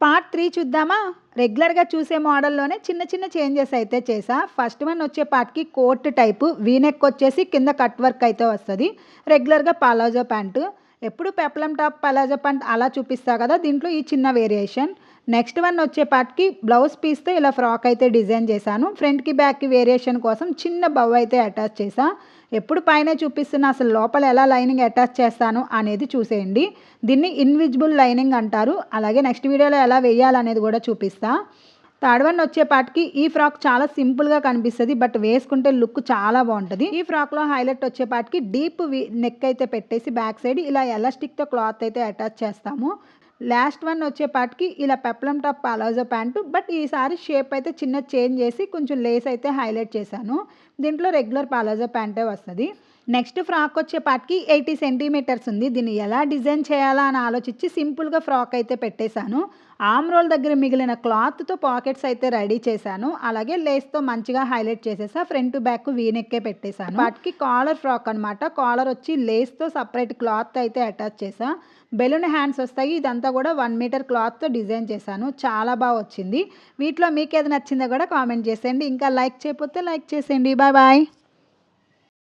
Part 3 చూద్దామా? రెగ్యులర్‌గా చూసే మోడల్‌లోనే చిన్న చిన్న చేంజెస్ అయితే చేశా. ఫస్ట్ వన్ వచ్చే పార్ట్‌కి కోట్ టైపు వీ నెక్ వచ్చేసి కింద కట్ వర్క్ అయితే వస్తది. రెగ్యులర్‌గా పలాజో ప్యాంటు. ఎప్పుడు పెప్లం టాప్, పలాజో ప్యాంట్ అలా చూపిస్తా కదా! దీంట్లో ఈ చిన్న వేరియేషన్. నెక్స్ట్ వన్ వచ్చే పార్ట్‌కి బ్లౌజ్ పీస్‌తో ఇలా ఫ్రాక్ అయితే డిజైన్ చేశాను. ఫ్రంట్‌కి, బ్యాక్‌కి వేరియేషన్ కోసం చిన్న బౌ అయితే అటాచ్ చేశా. ఎప్పుడు పైనే చూపిస్తున్నా అసలు లోపల ఎలా లైనింగ్ అటాచ్ చేస్తాను అనేది చూసేయండి. దీన్ని ఇన్విజిబుల్ లైనింగ్ అంటారు. అలాగే నెక్స్ట్ వీడియోలో ఎలా వేయాలనేది కూడా చూపిస్తా. థర్డ్ వన్ వచ్చేపాటికి ఈ ఫ్రాక్ చాలా సింపుల్‌గా కనిపిస్తది. బట్ వేసుకుంటే లుక్ చాలా బావుంటది. ఈ ఫ్రాక్‌లో హైలైట్ వచ్చేపాటికి డీప్ నెక్ అయితే పెట్టేసి బ్యాక్ సైడ్ ఇలా ఎలాస్టిక్‌తో క్లాత్ అయితే అటాచ్ చేస్తాము. లాస్ట్ వన్ వచ్చేపాటికి ఇలా peplum top palazzo pant. But ఈసారి షేప్ అయితే చిన్న చేంజ్ చేసి కొంచెం లేస్ అయితే హైలైట్ చేశాను. దీంట్లో రెగ్యులర్ పలాజో ప్యాంటే వస్తది. నెక్స్ట్ ఫ్రాక్ వచ్చేపాటికి 80 సెంటీమీటర్స్ ఉంది. దీన్ని ఎలా డిజైన్ చేయాలా అని ఆలోచించి సింపుల్‌గా ఫ్రాక్ అయితే పెట్టేశాను. ఆర్మ్ రోల్ దగ్గర మిగిలిన క్లాత్‌తో పాకెట్స్ అయితే రెడీ చేశాను. అలాగే లేస్‌తో మంచిగా హైలైట్ చేసేసా. ఫ్రంట్ బ్యాక్ వీ నెక్కే పెట్టేశాను. వాటికి కాలర్ ఫ్రాక్ అనమాట. కాలర్ వచ్చి లేస్‌తో సెపరేట్ క్లాత్ అయితే అటాచ్ చేశా. బెలూన్ హ్యాండ్స్ వస్తాయి. ఇదంతా కూడా 1 మీటర్ క్లాత్‌తో డిజైన్ చేశాను. చాలా బాగా వచ్చింది. వీటిలో మీకేది నచ్చిందో కూడా కామెంట్ చేసేయండి. ఇంకా లైక్ చేయకపోతే లైక్ చేసేయండి. Bye bye.